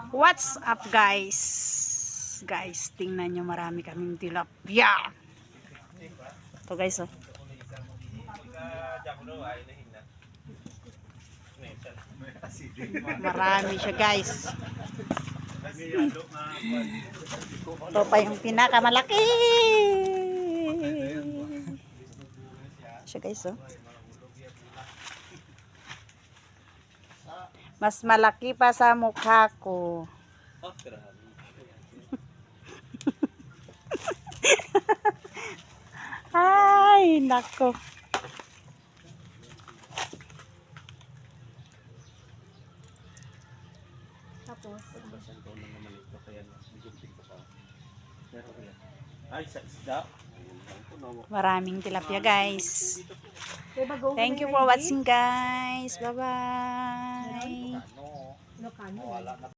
What's up guys? Guys, tingnan nyo, marami kaming tilapia. Ito guys, oh. Marami siya guys. Ito pa yung pinakamalaki. Siya guys, oh. Mas malaki pa sa mukha ko. Ay, nako. Tapos, maraming tilapia guys. Thank you for watching guys. Bye bye.